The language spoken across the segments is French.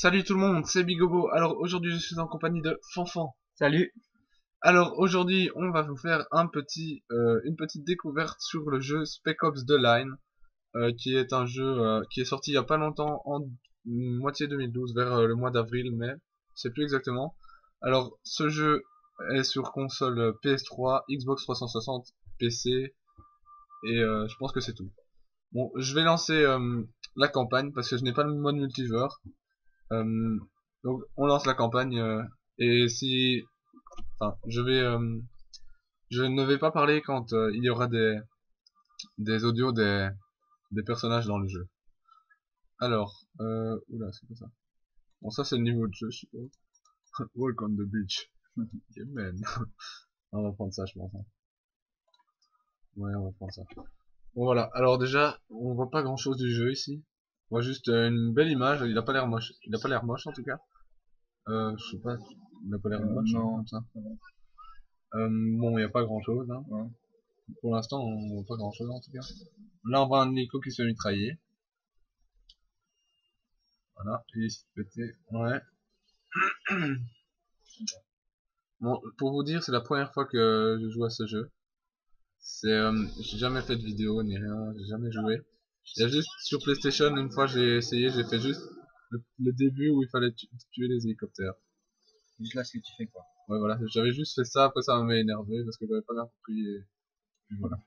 Salut tout le monde, c'est Bigobo. Alors aujourd'hui je suis en compagnie de Fanfan. Salut. Alors aujourd'hui on va vous faire une petite découverte sur le jeu Spec Ops The Line, qui est un jeu qui est sorti il y a pas longtemps, en moitié 2012, vers le mois d'avril, mai, je sais plus exactement. Alors ce jeu est sur console PS3, Xbox 360, PC, et je pense que c'est tout. Bon, je vais lancer la campagne parce que je n'ai pas le mode multijoueur. Euh, donc on lance la campagne et si, enfin, je ne vais pas parler quand il y aura des audios des personnages dans le jeu. Alors, oula, c'est quoi ça? Bon, ça c'est le niveau de jeu, je suppose. Walk on the beach. Yeah, man. On va prendre ça, je pense. Hein. Ouais, on va prendre ça. Bon voilà. Alors déjà, on voit pas grand chose du jeu ici. On voit juste une belle image. Il a pas l'air moche. Il a pas l'air moche en tout cas. Je sais pas. Il a pas l'air moche hein, Non. comme ça. Bon, il n'y a pas grand chose. Hein. Ouais. Pour l'instant, on voit pas grand chose en tout cas. Là, on voit un hélico qui se fait mitrailler. Voilà, et il se fait péter. Ouais. Bon, pour vous dire, c'est la première fois que je joue à ce jeu. J'ai jamais fait de vidéo ni rien, j'ai jamais joué. Il y a juste sur PlayStation, une fois j'ai essayé, j'ai fait juste le début où il fallait tuer les hélicoptères. Juste là ce que tu fais quoi. Ouais, voilà, j'avais juste fait ça, après ça m'avait énervé parce que j'avais pas bien compris et puis voilà.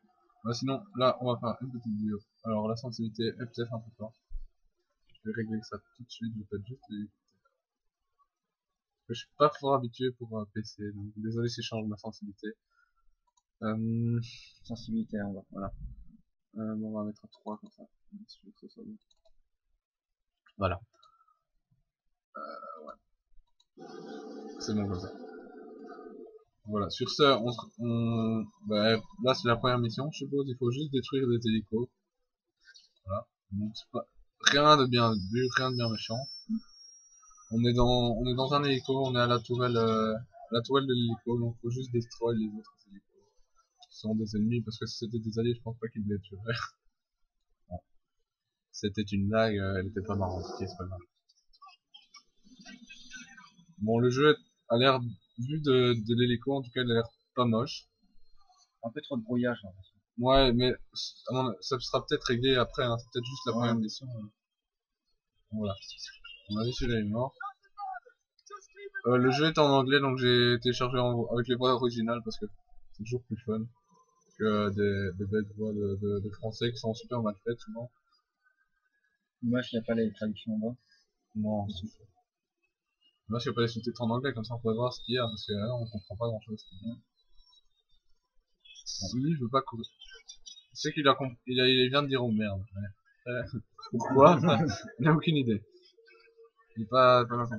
Sinon, là, on va faire une petite vidéo. Alors, la sensibilité est peut-être un peu forte. Je vais régler ça tout de suite, je vais peut-être juste les écouter. Je suis pas fort habitué pour un PC, donc désolé si je change ma sensibilité. Sensibilité, on va. Voilà. Bon, on va mettre à 3 comme ça. Si je veux que ça soit bon. Voilà. Ouais. C'est bon comme ça. Voilà. Sur ce, bah, là c'est la première mission, je suppose. Il faut juste détruire des hélicos. Voilà. Donc c'est pas rien de bien dur, rien de bien méchant. On est dans un hélico, on est à la tourelle de l'hélico, donc faut juste détruire les autres hélicos. Qui sont des ennemis, parce que si c'était des alliés, je pense pas qu'ils les tueraient. Bon. C'était une blague, elle était pas marrante, ok, c'est pas grave. Bon, le jeu a l'air, vu de l'hélico, en tout cas, il a l'air pas moche. Un peu trop de brouillage là. Ouais, mais ça sera peut-être réglé après, hein, c'est peut-être juste la première mission. Voilà. On a vu celui-là est mort. Le jeu est en anglais, donc j'ai téléchargé avec les voix originales parce que c'est toujours plus fun que des bêtes voix de français qui sont super mal faites souvent. Dommage qu'il n'y a pas les traductions en bas. Non, moi je sais pas les sous-titres en anglais, comme ça on pourrait voir ce qu'il y a, parce que là on comprend pas grand chose. Bon, lui il veut pas courir. Je sais il vient de dire oh merde. Ouais. Pourquoi? Il a aucune idée. Il est pas bien compris.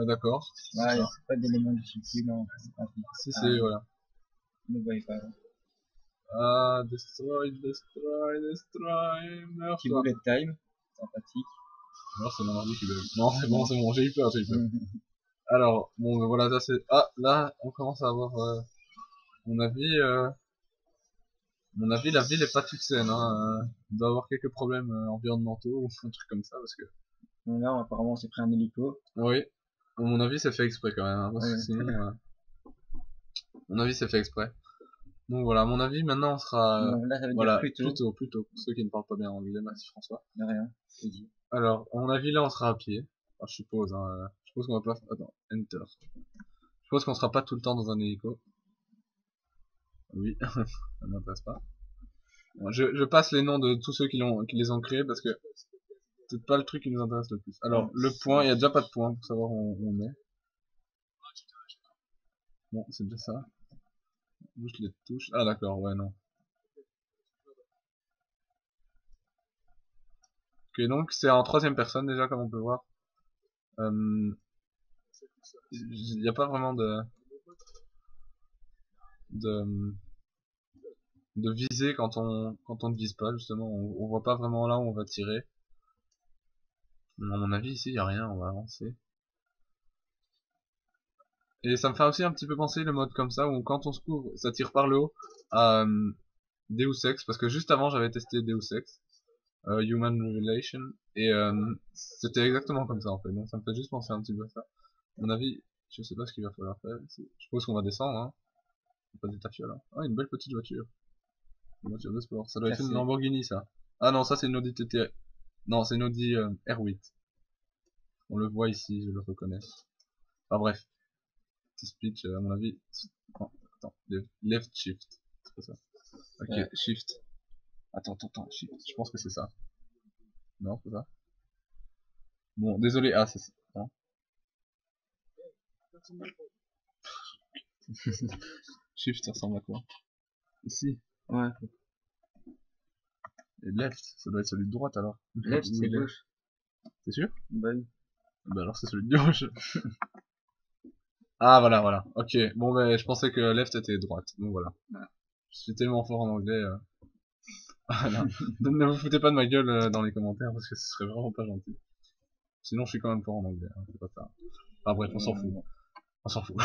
D'accord. Ouais, il n'y a pas d'éléments difficiles. Hein. Si, si, voilà. Ne voyez pas. Là. Ah, destroy, meurs Petit toi. bullet time, sympathique. Alors c'est mon ordi qui bug. Non, c'est bon, j'ai eu peur. Alors, bon, ben voilà, ça c'est... Ah, là, on commence à avoir... mon avis, la ville est pas toute saine, hein. Il doit avoir quelques problèmes environnementaux ou un truc comme ça, parce que... Donc là, apparemment, on s'est pris un hélico. Oui, à mon avis, c'est fait exprès quand même, hein, parce que Ouais. sinon... mon avis, c'est fait exprès. Donc voilà, à mon avis, maintenant, on sera... Donc là, ça veut voilà, dire plutôt, pour ceux qui ne parlent pas bien anglais, merci François. De rien, c'est dit. Alors, à mon avis, là, on sera à pied. Enfin, je suppose, hein. Je suppose qu'on va pas... Attends, Enter. Je suppose qu'on sera pas tout le temps dans un hélico. Oui, ça m'intéresse pas. Bon, je passe les noms de tous ceux qui les ont créés parce que c'est pas le truc qui nous intéresse le plus. Alors, le point, il y a déjà pas de point pour savoir où on est. Bon, c'est déjà ça. Juste les touches. Ah d'accord, ouais, non. Ok, donc c'est en troisième personne déjà, comme on peut voir. Il n'y a pas vraiment de, de visée quand on ne vise pas, justement. On voit pas vraiment là où on va tirer. À mon avis, ici, il n'y a rien, on va avancer. Et ça me fait aussi un petit peu penser le mode comme ça, où quand on se couvre, ça tire par le haut à Deus Ex, parce que juste avant j'avais testé Deus Ex. Human Revelation, et c'était exactement comme ça en fait, donc ça me fait juste penser un petit peu à ça. À mon avis, je sais pas ce qu'il va falloir faire, je suppose qu'on va descendre, hein. Pas des tafioles, hein. Ah, une belle petite voiture. Une voiture de sport, ça doit être une Lamborghini ça. Ah non, ça c'est une Audi TT, non c'est une Audi R8. On le voit ici, je le reconnais. Enfin bref, petit speech, à mon avis. Oh, attends, left shift, c'est pas ça. Ok, ouais. shift. Attends, shift, je pense que c'est ça. Non, c'est ça. Bon, désolé, ah c'est ça. Hein. Shift, ça ressemble à quoi? Ici. Ouais. Et left, ça doit être celui de droite alors. Left, c'est gauche. T'es sûr? Bah oui. Bah alors c'est celui de gauche. Ah voilà, voilà. Ok, bon ben je pensais que left était droite, donc voilà. Je suis tellement fort en anglais. Voilà. Ne vous foutez pas de ma gueule dans les commentaires parce que ce serait vraiment pas gentil. Sinon je suis quand même fort en anglais, hein, c'est pas ça. Enfin bref, on s'en fout. On s'en fout.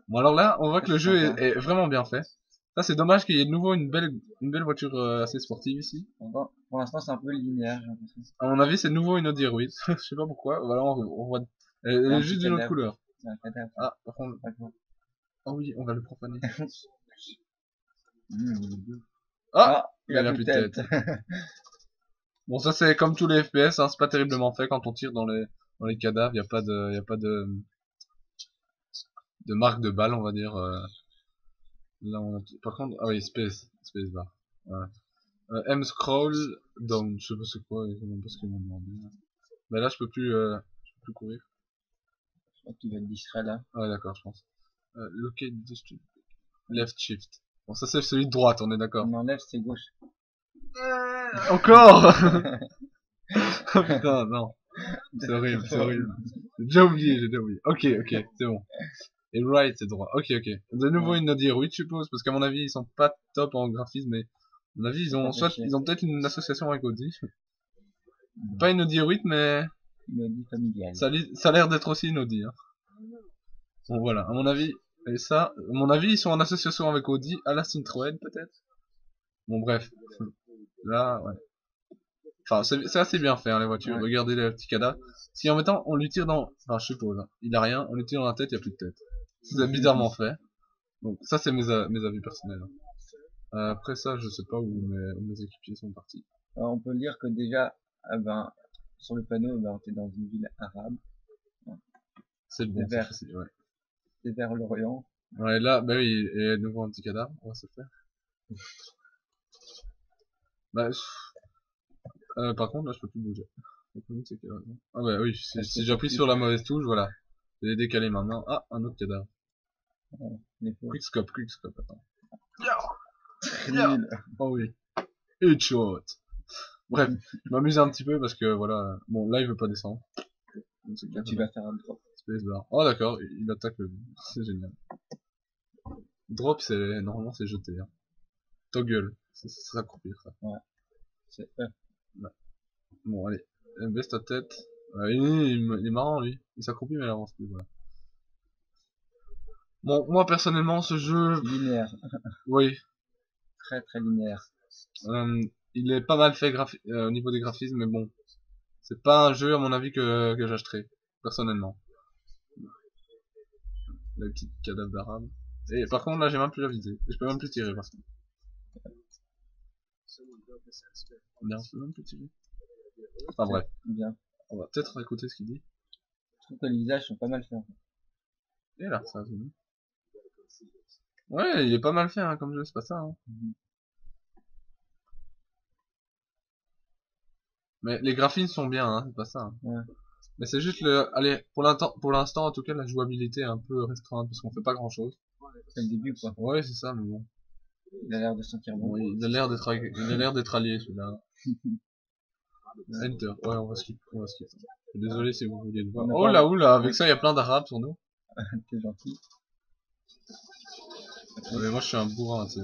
Bon alors là, on voit que le jeu est vraiment bien fait. Ça c'est dommage qu'il y ait de nouveau une belle voiture assez sportive ici. Pour l'instant c'est un peu linéaire, j'ai l'impression. À mon avis c'est de nouveau une Audi R8. Je sais pas pourquoi. Voilà, on voit. Elle est juste d'une autre couleur. C'est un cadavre. Ah, par contre. Oh oui, on va le profaner. Ah, il a plus de tête. Bon, ça c'est comme tous les FPS, hein, c'est pas terriblement fait quand on tire dans les cadavres, y a pas de marque de balle, on va dire. Là, par contre, ah oui, space bar. Ouais. M scroll down, je sais pas c'est quoi, je sais même pas ce qu'ils m'ont demandé. Mais là, je peux plus courir. Je crois que tu vas être distrait là. Ah ouais, d'accord, je pense. Locate district. Left shift. Bon, ça c'est celui de droite, on est d'accord. Non, left c'est gauche. Encore. Oh putain, non. C'est horrible, c'est horrible. J'ai déjà oublié. Ok, c'est bon. Et right, c'est droit. Ok. De nouveau une Audi R8, je suppose, parce qu'à mon avis, ils sont pas top en graphisme, mais à mon avis, ils ont peut-être une association avec Audi. Pas une Audi R8, mais Une Audi familiale. ça a l'air d'être aussi une Audi. Hein. Bon, voilà, à mon avis, et ça, à mon avis, ils sont en association avec Audi, à la Citroën, peut-être. Bon, bref. Là, ouais. Enfin, c'est assez bien fait, hein, les voitures. Ouais. Regardez les petits cadavres. Si en mettant, on lui tire dans... Enfin, je suppose, hein. Il a rien, on lui tire dans la tête, il n'y a plus de tête. C'est bizarrement fait. Donc, ça, c'est mes avis personnels. Après ça, je sais pas où mes équipiers sont partis. Alors, on peut dire que déjà, sur le panneau, t'es dans une ville arabe. C'est bon, ouais. C'est vers l'Orient. Ouais, là, bah oui, et nouveau un petit cadavre, on va se faire. Bah, par contre, là, je peux plus bouger. Ah bah oui, si j'appuie sur la mauvaise touche, voilà. Je vais décaler maintenant. Ah, un autre cadavre. Quickscope, attends. Oh oui. Headshot. Bref, je m'amuse un petit peu parce que voilà. Bon, là il veut pas descendre. Donc, tu vas faire un drop. Spacebar. Oh d'accord, il attaque le. C'est génial. Drop, normalement c'est jeter. Hein. Toggle, c'est s'accroupir ça. Ouais. C'est ouais. Bon allez, baisse ta tête. Il est marrant lui. Il s'accroupit mais il avance plus. Voilà. Bon, moi personnellement ce jeu. Linéaire. Oui. Très linéaire. Il est pas mal fait au niveau des graphismes, mais bon, c'est pas un jeu à mon avis que j'achèterais personnellement. Les petits cadavres d'arabe. Et par contre là j'ai même plus la visée, je peux même plus tirer parce que. Bien, je peux même plus tirer. Enfin bref. Bien. On va peut-être écouter ce qu'il dit. Je trouve que les visages sont pas mal faits. Et là, ça a fini. Ouais, il est pas mal fait hein, comme jeu, c'est pas ça. Hein. Mais les graphismes sont bien, hein, c'est pas ça. Hein. Ouais. Mais c'est juste allez, pour l'instant, en tout cas, la jouabilité est un peu restreinte parce qu'on fait pas grand chose. C'est le début, quoi. Ouais, c'est ça, mais bon. Il a l'air de sentir bon. Oui, il a l'air d'être allié, celui-là. Enter. Ouais, on va skip. Désolé si vous vouliez le voir. Oh là, oula, avec ça, il y a plein d'arabes sur nous. T'es gentil. Mais moi, je suis un bourrin, tu sais.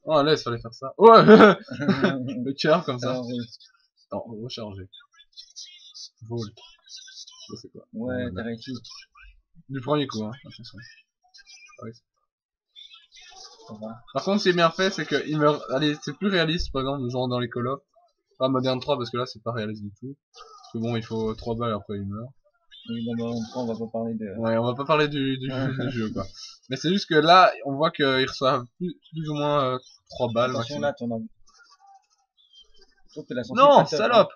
Oh, laisse, fallait faire ça. Ouais! Le cœur, comme ça. Non, recharger. Volt. C'est quoi? Ouais, t'as réussi. Du premier coup, hein, attention. Ouais. ça va. Par contre, ce qui est bien fait, c'est que il meurt. Allez, c'est plus réaliste, par exemple, genre dans les Call of. Pas Modern 3 parce que là, c'est pas réaliste du tout. Parce que bon, il faut 3 balles après il meurt. Oui, bon, bah, on va pas parler de... Ouais, on va pas parler du jeu, quoi. Mais c'est juste que là, on voit qu'il reçoit plus ou moins 3 balles Attention maximum. là, ton avis. Je trouve que la sortie Non, est pas top, salope!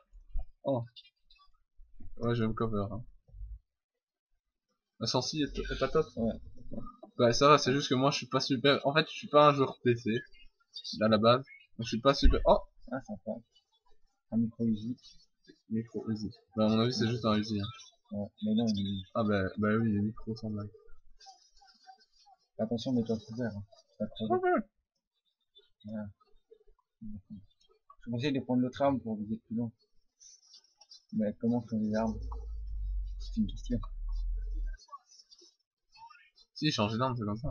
Oh. Ouais, je vais me cover. Hein. La sensi est pas top. Ouais. Ouais, ça va, c'est juste que moi je suis pas super. En fait, je suis pas un joueur PC à la base. Donc je suis pas super. Oh! Ah, sympa. Un micro Uzi. Micro Uzi. Bah, à mon avis, c'est juste un Uzi. Hein. Ouais, mais non, Ah, bah oui, les micros sans blague. attention, mets-toi couvert. Hein. Tu vas crever. Voilà. Je conseille de prendre l'autre arme pour viser plus loin. Mais comment sont les armes? C'est une question. Si, changer d'arme, c'est comme ça.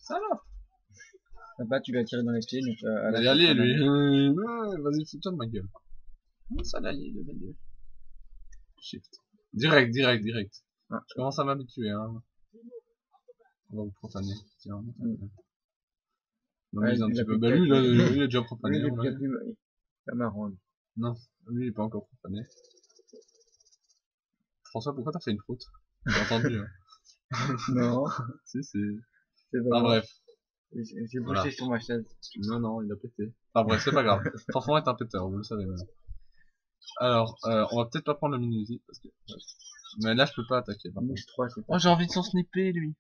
Ça va! Là-bas, tu l'as tiré dans les pieds, donc à la Il tête, aller, quand lui. même. Ouais, vas-y, fous-toi de ma gueule. Ça d'aller, le milieu. Shift. Direct. Ah, Je commence à m'habituer, hein. On va vous profaner. Tiens, ouais, m'amuse un il petit a peu. plus Bah de lui, tête, là, lui. lui, il est déjà Lui, profané, il est on bien l'a plus pas marrant. Lui. Non, lui, il est pas encore profané. François, pourquoi t'as fait une faute? J'ai entendu, hein. Non, Si, c'est... c'est Ah, vraiment. bref. J'ai Voilà. bouché sur ma chaise. Non, il a pété. Enfin, bref, c'est pas grave. François est un péteur, vous le savez maintenant. Alors, on va peut-être pas prendre le mini parce que... ouais. Mais là, je peux pas attaquer, par contre. Mix 3, c'est Oh, pas. j'ai envie de s'en snipper, lui.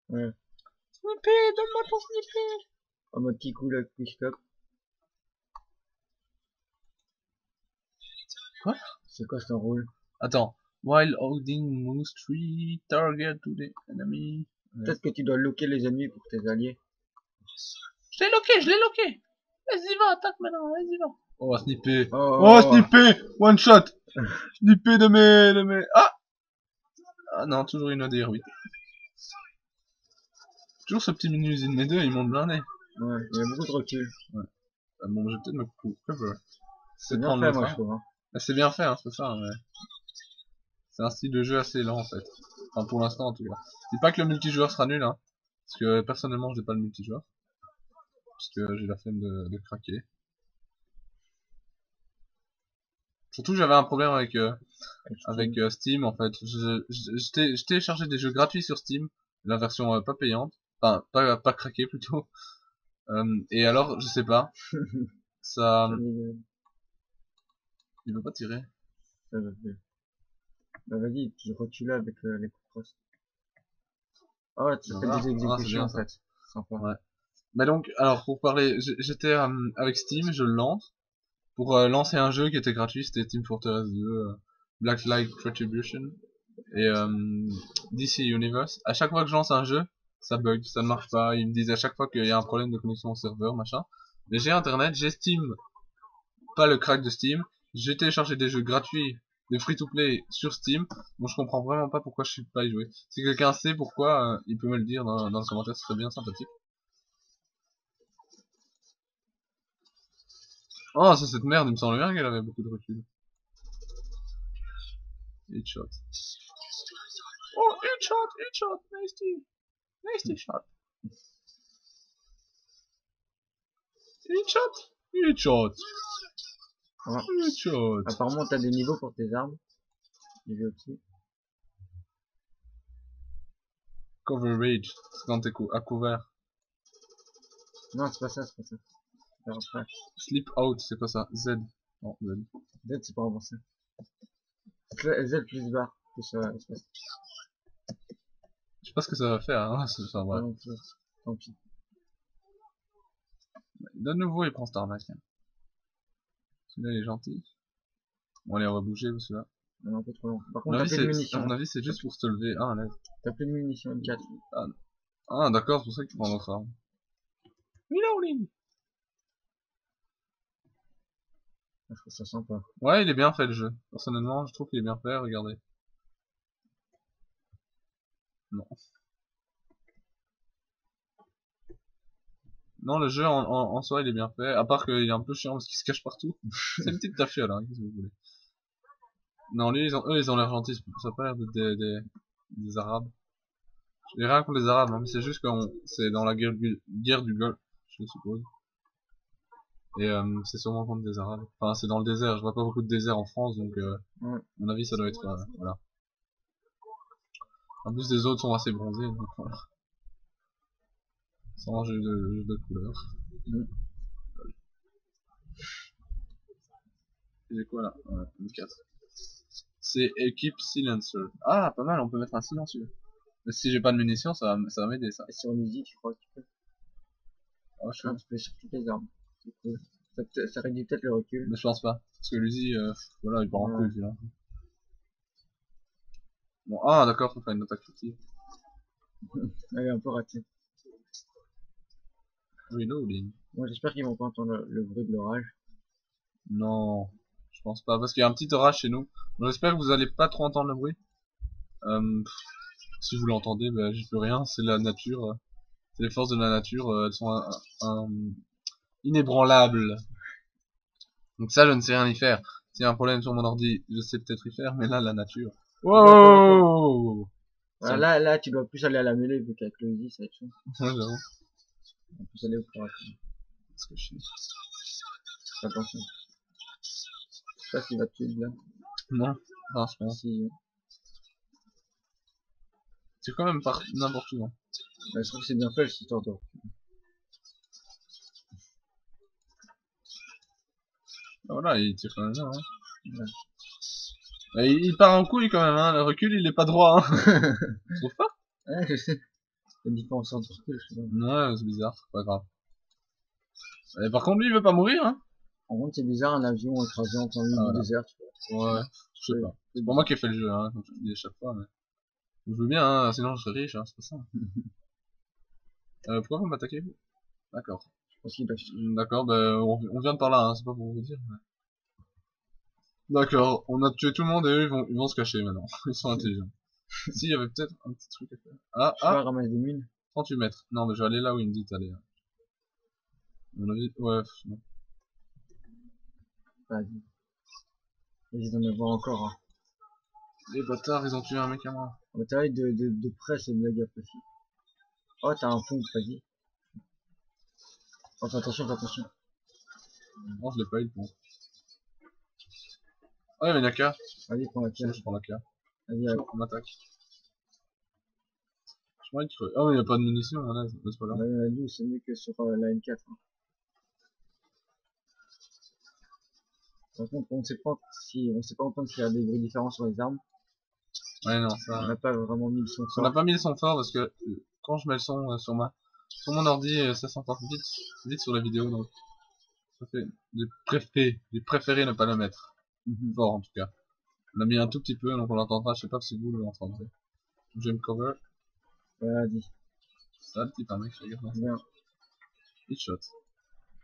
Ouais. Snippé, donne-moi ton snippé. En mode qui coule avec Quick-Stop. Quoi? C'est quoi son rôle? Attends. While holding mouse tree, target to the enemy. Peut-être que tu dois loquer les ennemis pour tes alliés. Je l'ai loqué. Vas-y, va, attaque maintenant, vas-y, va. Oh, snipper. Oh, Snipper. One shot. Snipper de mes... Ah non, toujours une ODR8. Toujours ce petit mini usine mes deux, ils m'ont blindé. ouais, il y a beaucoup de recul. Ouais. Ah, bon, je vais peut-être me cover. C'est bien fait, moi, je trouve. Hein. C'est bien fait, hein, c'est ça, mais... C'est un style de jeu assez lent, en fait. Enfin, pour l'instant, en tout cas. Je dis pas que le multijoueur sera nul, hein. Parce que, personnellement, j'ai pas le multijoueur. Parce que j'ai la flemme de craquer. Surtout, j'avais un problème avec Steam, en fait. Je téléchargeais des jeux gratuits sur Steam. La version pas payante. Enfin, pas craquée, plutôt. Et alors, je sais pas. Ça... Il veut pas tirer. Ça va faire. Bah vas-y, tu recules avec les coups cross. Oh, tu fais Voilà. des exécutions bien, en ça. fait. Sympa. Ouais. Mais donc, alors pour parler, j'étais avec Steam, je le lance pour lancer un jeu qui était gratuit, c'était Team Fortress 2, Black Light Retribution et DC Universe. À chaque fois que je lance un jeu, ça bug, ça ne marche pas. Ils me disent à chaque fois qu'il y a un problème de connexion au serveur, machin. Mais j'ai internet, j'ai Steam, pas le crack de Steam. J'ai téléchargé des jeux gratuits, des free-to-play sur Steam. Bon, je comprends vraiment pas pourquoi je suis pas y jouer. Si quelqu'un sait pourquoi, il peut me le dire dans le commentaire, ce serait bien sympathique. Oh, c'est cette merde, il me semble bien qu'elle avait beaucoup de recul. Headshot. Oh, headshot, nasty shot. Headshot. Ah. Headshot. Apparemment, t'as des niveaux pour tes armes. J'ai vu aussi. Coverage, c'est quand t'es à couvert. Non, c'est pas ça, c'est pas ça. Alors après. Sleep out, c'est quoi ça? Z. Non, Z. Z, c'est pas avancé. Z plus barre, plus espace. Je sais pas ce que ça va faire, hein, c'est ça, ouais. Non, tant pis. De nouveau, il prend Starmac. Hein. Celui-là, il est gentil. Bon, allez, on va bouger, celui-là. On est un peu trop long. Par À mon contre, t'as plus de avis, munitions. à mon avis, c'est juste pour se lever. Ah, là. T'as plus de munitions, M4. Ah, d'accord, c'est pour ça qu'il prend notre arme. Reloading. Je trouve ça sympa. Ouais, il est bien fait le jeu. Personnellement, je trouve qu'il est bien fait, regardez. Non. Non, le jeu en soi, il est bien fait. À part qu'il est un peu chiant parce qu'il se cache partout. C'est une petite tafiole, hein, qu'est-ce que vous voulez. Non, lui, eux, ils ont l'air gentils. Ça a pas l'air d'être des... des Arabes. J'ai rien contre les Arabes, hein, mais c'est juste que c'est dans la guerre du Golfe, je suppose. Et c'est sûrement contre des Arabes. Enfin, c'est dans le désert, je vois pas beaucoup de désert en France, donc Ouais. à mon avis ça doit être... voilà. En plus les autres sont assez bronzés, donc voilà. Sans jeu de couleurs. Mm. J'ai quoi là? Ouais, 4. C'est équipe silencer. Ah, pas mal, on peut mettre un silencieux. Mais si j'ai pas de munitions, ça va m'aider ça. Et sur musique, je crois que tu peux. Ah, je sais Ah, pas. tu peux sur toutes les armes. C'est cool. Ça réduit peut-être le recul. Mais je pense pas. Parce que l'Uzi, voilà, il part en Ouais. couille celui-là. Bon, ah d'accord, faut faire une attaque furtive. Elle est un peu raté. Reload. Moi, j'espère qu'ils vont pas entendre le bruit de l'orage. Non, je pense pas. Parce qu'il y a un petit orage chez nous. Donc, j'espère que vous allez pas trop entendre le bruit. Si vous l'entendez, ben, j'y peux rien. C'est la nature. C'est les forces de la nature. Elles sont inébranlables. Donc ça, je ne sais rien y faire. S'il y a un problème sur mon ordi, je sais peut-être y faire. Mais là, la nature. Wow. Voilà, là, tu dois plus aller à la mêlée, vu qu'avec le Uzi, ça va être chaud. Ouais, j'avoue. On peut plus aller au plus rapide. Parce que je suis... Fais attention. Je sais pas s'il va te tuer, là. Non, non, je pense. Si, C'est quand même par n'importe où. Hein. je trouve que c'est bien fait, cette histoire de... Ah, voilà, il tire quand même bien. Hein. Ouais. Et il part en couille quand même. Hein. Le recul, il est pas droit. Hein. Tu trouves pas? Ouais, je sais. La différence entre recul, je sais pas. Ouais, c'est bizarre. Pas grave. Et par contre, lui, il veut pas mourir. Hein. En contre, c'est bizarre, un avion écrasé en plein milieu Ah, du voilà. désert, tu vois. Ouais, je sais Ouais. pas. C'est pour moi qui ai fait le jeu, hein, comme je te dis à chaque fois. Mais... je veux bien, hein, sinon je serais riche, hein, c'est pas ça. Pourquoi vous m'attaquez? D'accord. Je pense qu'il doit... D'accord, ben on vient de par là, hein, c'est pas pour vous dire. Mais... d'accord, on a tué tout le monde et eux ils vont se cacher maintenant. Ils sont intelligents. Si, il y avait peut-être un petit truc à faire. Ah, Tu vas ah, ramasser des mines. 38 mètres. Non, mais je vais aller là où il me dit d'aller. Hein. À mon avis, ouais, non. Vas-y. Ils en avoir encore, hein. Les bâtards, ils ont tué un mec à moi. Mais t'as vu, de près, c'est méga précis. Oh, t'as un pont, vas-y. Oh, fais attention, fais attention. Non, je l'ai pas eu le pont. Ah, il y avait une AK. Vas-y, prends la pierre. Je prends la AK. Vas-y, On m'attaque. Je m'arrête crever. Ah, mais il y a pas de munitions, hein, là, c'est pas grave. la 12, c'est mieux que sur la M4. Hein. Par contre, on sait pas entendre s'il y a des bruits différents sur les armes. Ouais, non, On ça... n'a pas vraiment mis le son on n'a fort. pas mis le son fort parce que quand je mets le son sur mon ordi, ça s'entend vite sur la vidéo, donc ça fait j'ai préféré ne pas le mettre. Fort en tout cas. On l'a mis un tout petit peu, donc on l'entendra, je sais pas si vous l'entendrez. Je vais me cover. Vas-y. Ça, le type, un mec, regarde ça. Bien. Headshot.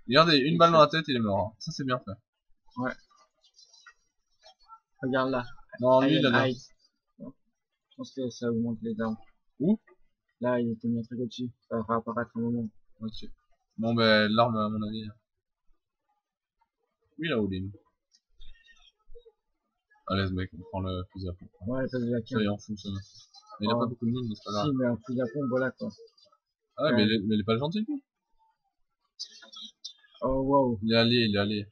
Regardez, une balle dans la tête, il est mort. Hein. Ça, c'est bien fait. Ouais. Regarde là. Non, lui, il a Height. Je pense que ça augmente les armes. Où? Là, il était mis un truc au-dessus. Ça va apparaître un moment. Ok. Bon, ben, l'arme, à mon avis. Oui, là, Olim. Allez, ce mec, on prend le fusil à pompe. Ouais, la place de la Ça carte. y est, on fout ça. Mais il a pas beaucoup de mines, mais c'est pas grave. Si, mais un fusil à pompe, voilà quoi. Ah ouais, Ouais. mais il est pas gentil, lui. Oh wow. Il est allé.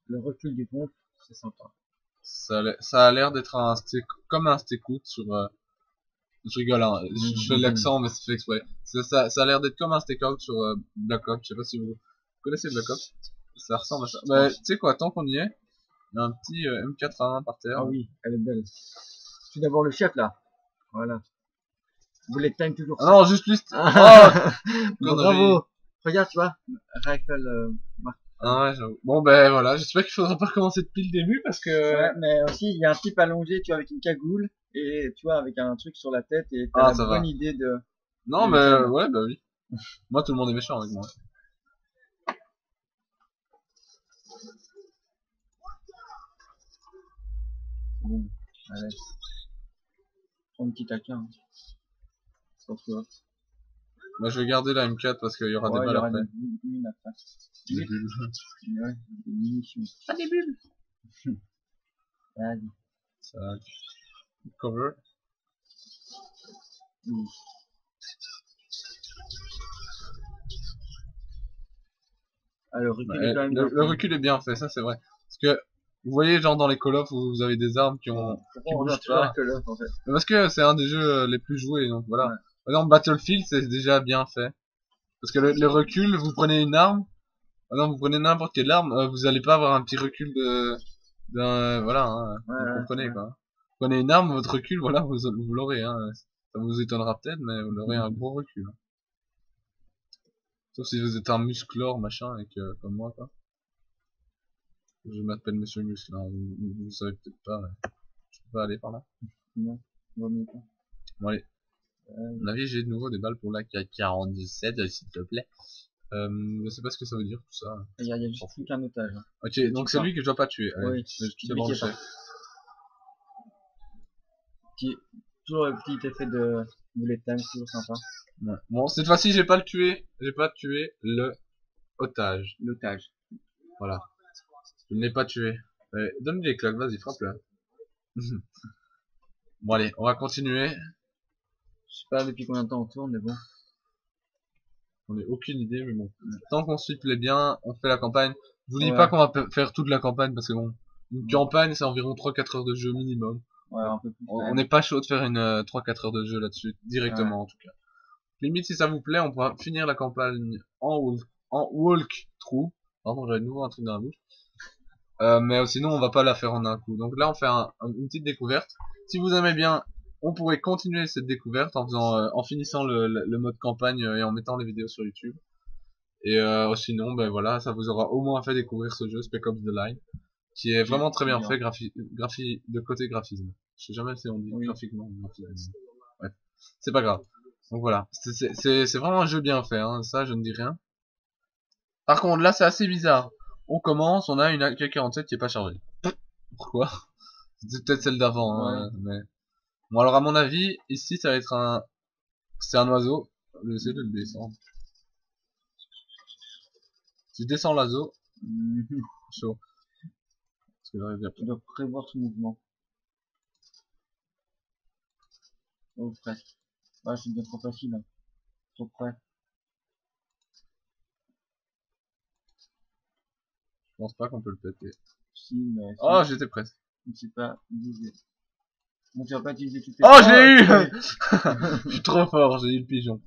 Le recul du pompe, c'est sympa. Ça a l'air d'être comme un steakout sur, je rigole, hein. Je fais l'accent, mais c'est fait exprès. Ça a l'air d'être comme un stakeout sur Black Ops. Je sais pas si vous connaissez Black Ops. Ça ressemble à ça. Bah, tu sais quoi, tant qu'on y est, il y a un petit M81 par terre. Ah oui, elle est belle. Tout d'abord le chef là. Voilà. Bullet time toujours. Ah non, juste lui. Ah. Oh, Bon, bravo. Regarde, tu vois. Rifle marque. Ah ouais, j'avoue. Bon ben voilà, j'espère qu'il faudra pas recommencer depuis le début parce que... Ouais, mais aussi il y a un type allongé, tu vois, avec une cagoule et tu vois avec un truc sur la tête et t'as la bonne idée de. Non mais ouais, bah oui. Moi tout le monde est méchant avec moi. Bon, allez. Prends une petite AK. Hein. Moi je vais garder la M4 parce qu'il y aura des balles après. Une après. Des bulles. Ouais, des munitions. Pas des bulles. Vas-y. Ça... Cover. Oui. Alors, recul est Ouais, quand même le bien fait. recul est bien fait, ça c'est vrai. Parce que, vous voyez, genre dans les Call of où vous avez des armes qui Pourquoi on revient bougent toujours à pas. Call of en fait? Mais parce que c'est un des jeux les plus joués, donc voilà. Ouais. Par exemple, Battlefield, c'est déjà bien fait. Parce que le recul, vous prenez une arme, par exemple, vous prenez n'importe quelle arme, vous allez pas avoir un petit recul voilà, hein, Ouais, vous ouais, comprenez ouais. quoi. Vous prenez une arme, votre recul, voilà, vous l'aurez, hein. Ça vous étonnera peut-être, mais vous aurez un gros recul. Hein. Sauf si vous êtes un musclore, machin, et que, comme moi, quoi. Je m'appelle Monsieur Muscle, hein, vous savez peut-être pas, je peux pas aller par là. Non, vaut mieux pas. Bon allez, à Euh, mon avis, j'ai de nouveau des balles pour la K47, s'il te plaît. Je sais pas ce que ça veut dire tout ça. il y a juste plus qu'un otage. Hein. Ok, donc c'est lui que je dois pas tuer. Allez, Oui, je suis celui qui est débranché. pas. Toujours le petit effet de bullet time, toujours sympa. Ouais. Bon, cette fois-ci, j'ai pas tué le otage. L'otage. Voilà. Je ne l'ai pas tué. Donne-lui les cloques, vas-y, frappe-le. Bon, allez, on va continuer. Je sais pas depuis combien de temps on tourne, mais bon. On n'a aucune idée, mais bon. Tant qu'on s'y plaît bien, on fait la campagne. Je vous dis Ouais. pas qu'on va faire toute la campagne, parce que bon, une Ouais. campagne, c'est environ 3-4 heures de jeu minimum. Ouais, un peu plus. On n'est pas chaud de faire une 3-4 heures de jeu là-dessus, directement en tout cas. Limite, si ça vous plaît, on pourra finir la campagne en walkthrough. Pardon, j'avais de nouveau un truc dans la bouche. Mais sinon, on va pas la faire en un coup. Donc là, on fait une petite découverte. Si vous aimez bien, on pourrait continuer cette découverte en faisant, en finissant le mode campagne et en mettant les vidéos sur YouTube. Et sinon, ben voilà, ça vous aura au moins fait découvrir ce jeu Spec Ops The Line, qui est vraiment très bien fait de côté graphisme. Je sais jamais si on dit graphiquement ou graphisme. Ouais, c'est pas grave. Donc voilà, c'est vraiment un jeu bien fait, hein, ça je ne dis rien. Par contre là c'est assez bizarre. On commence, on a une AK-47 qui est pas chargée. Pourquoi? C'était peut-être celle d'avant, hein, mais... Bon alors à mon avis, ici ça va être c'est un oiseau. Je vais essayer de le descendre. Si je descends l'oiseau, chaud. Parce que j'arrive bien. Tu dois prévoir ce mouvement. Oh, presque. Ouais, c'est bien trop facile. Hein. Trop près. Je pense pas qu'on peut le péter. Si, mais... Oh, j'étais presque. Je ne sais pas utiliser. Bon, tu vas pas utiliser toutes tes... Oh, j'ai eu Je suis trop fort, j'ai eu le pigeon.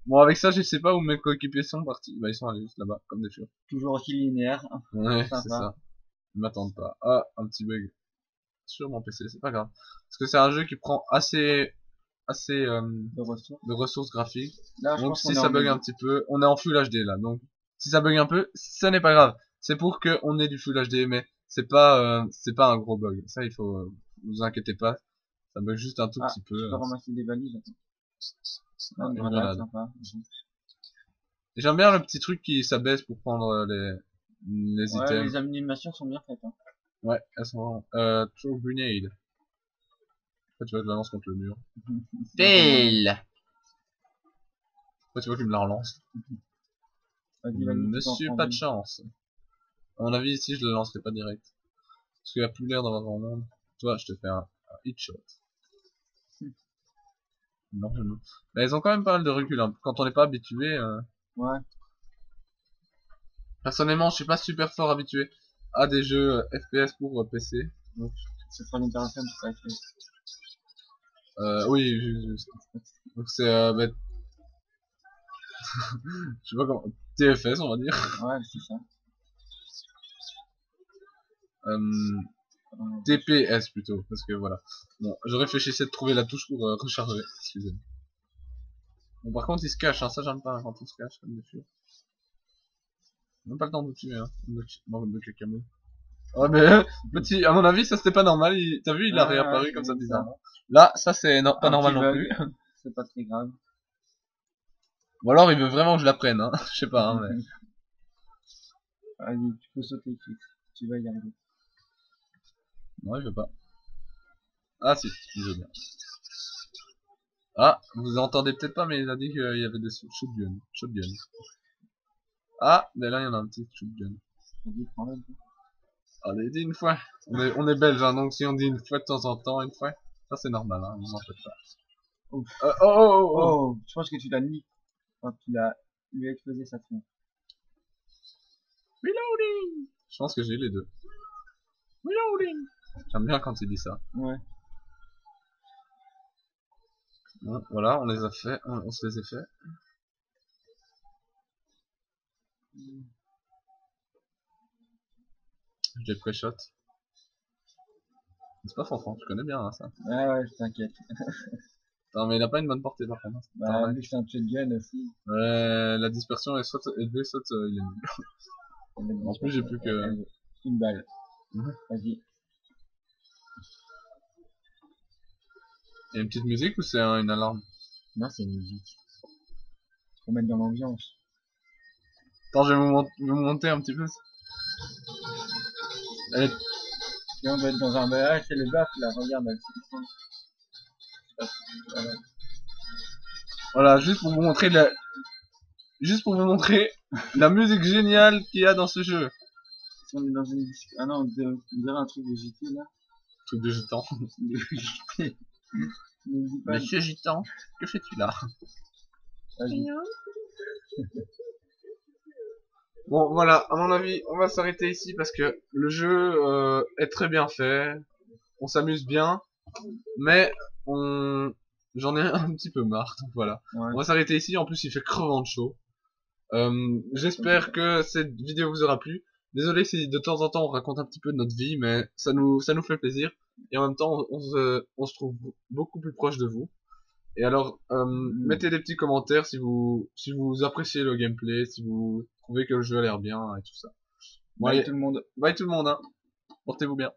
Bon, avec ça, je sais pas où mes coéquipiers sont partis. Bah, ils sont allés juste là-bas, comme des furs. Toujours aussi linéaire. Hein. Ouais, c'est ça. Ils m'attendent pas. Ah, un petit bug sur mon PC, c'est pas grave. Parce que c'est un jeu qui prend assez de ressources graphiques. Là, donc si ça bug un petit peu, on est en Full HD là. Donc si ça bug un peu, ce n'est pas grave. C'est pour que on ait du Full HD, mais c'est pas un gros bug. Ça, il faut vous inquiétez pas. Ça bug juste un tout petit peu. Tu peux ramasser des valises. Ah, une voilà, grenade. sympa. Et j'aime bien le petit truc qui s'abaisse pour prendre les items. Les animations sont bien faites. Hein. Ouais, elles sont Throw Grenade. Après, tu vois, je la lance contre le mur. Fail. Après, tu vois qu'il me la relance. Monsieur, pas de chance. À mon avis, ici, je le lancerai pas direct. Parce qu'il a plus l'air d'avoir grand monde. Toi, je te fais un hit shot. Non, non. Mais elles ont quand même pas mal de recul. Hein. Quand on n'est pas habitué. Ouais. Personnellement, je suis pas super fort habitué à des jeux FPS pour PC. Donc, c'est pas une personne qui fait. oui, juste. Donc c'est bah, je sais pas comment, TFS on va dire. Ouais, c'est ça. TPS plutôt, parce que voilà. Bon, je réfléchissais de trouver la touche pour recharger. Excusez-moi. Bon, par contre, il se cache, hein, ça j'aime pas quand on se cache comme des furs. Même pas le temps de tuer, hein. Bon, de camo. Oh, mais petit, à mon avis, ça c'était pas normal. T'as vu, il a réapparu comme ça bizarrement. Là, ça c'est pas normal non plus. C'est pas très grave. Ou alors il veut vraiment que je la prenne, hein. Je sais pas, hein, mais. Allez, tu peux sauter vite. Tu vas y arriver. Non, il veut pas. Ah si, il veut bien. Ah, vous entendez peut-être pas, mais il a dit qu'il y avait des shotguns. Ah, mais là il y en a un petit shotgun. Allez, dis une fois. On est belge, hein, donc si on dit une fois de temps en temps, une fois, ça c'est normal, hein, vous en faites pas. Ouf. Oh, oh, oh, oh. Oh, je pense que tu l'as mis quand tu l'as lui as explosé sa tronche. Reloading. Je pense que j'ai les deux. Reloading. J'aime bien quand il dit ça. Ouais. Bon, voilà, on les a fait, on se les a fait. J'ai pré-shot. C'est pas Fanfan, tu connais bien hein, ça. Ouais, je t'inquiète. Non mais il a pas une bonne portée par contre. Bah, vu que c'est un shotgun aussi. Ouais, la dispersion est soit élevée, soit il est nul. En plus j'ai plus que... Une balle. Mhm. Vas-y. Il y a une petite musique ou c'est une alarme? Non, c'est une musique. Pour mettre dans l'ambiance. Attends, je vais vous monter un petit peu. Elle est... Et on doit être dans un barrage, c'est le baf là, regarde, voilà. Voilà, juste pour vous montrer la musique géniale qu'il y a dans ce jeu. Si on est dans une disque... Ah non, on dirait un truc de JT là. Truc de gitan. De JT. Monsieur Gitan, que fais-tu là? Vas-y. Bon voilà, à mon avis, on va s'arrêter ici parce que le jeu est très bien fait, on s'amuse bien, mais j'en ai un petit peu marre, donc voilà. Ouais. On va s'arrêter ici, en plus il fait crevant de chaud. J'espère que cette vidéo vous aura plu. Désolé si de temps en temps on raconte un petit peu de notre vie, mais ça nous fait plaisir. Et en même temps, on se trouve beaucoup plus proche de vous. Et alors, mettez des petits commentaires si vous appréciez le gameplay, si vous trouvez que le jeu a l'air bien et tout ça. Bon, Bye allez, tout le monde. bye tout le monde, hein. Portez-vous bien.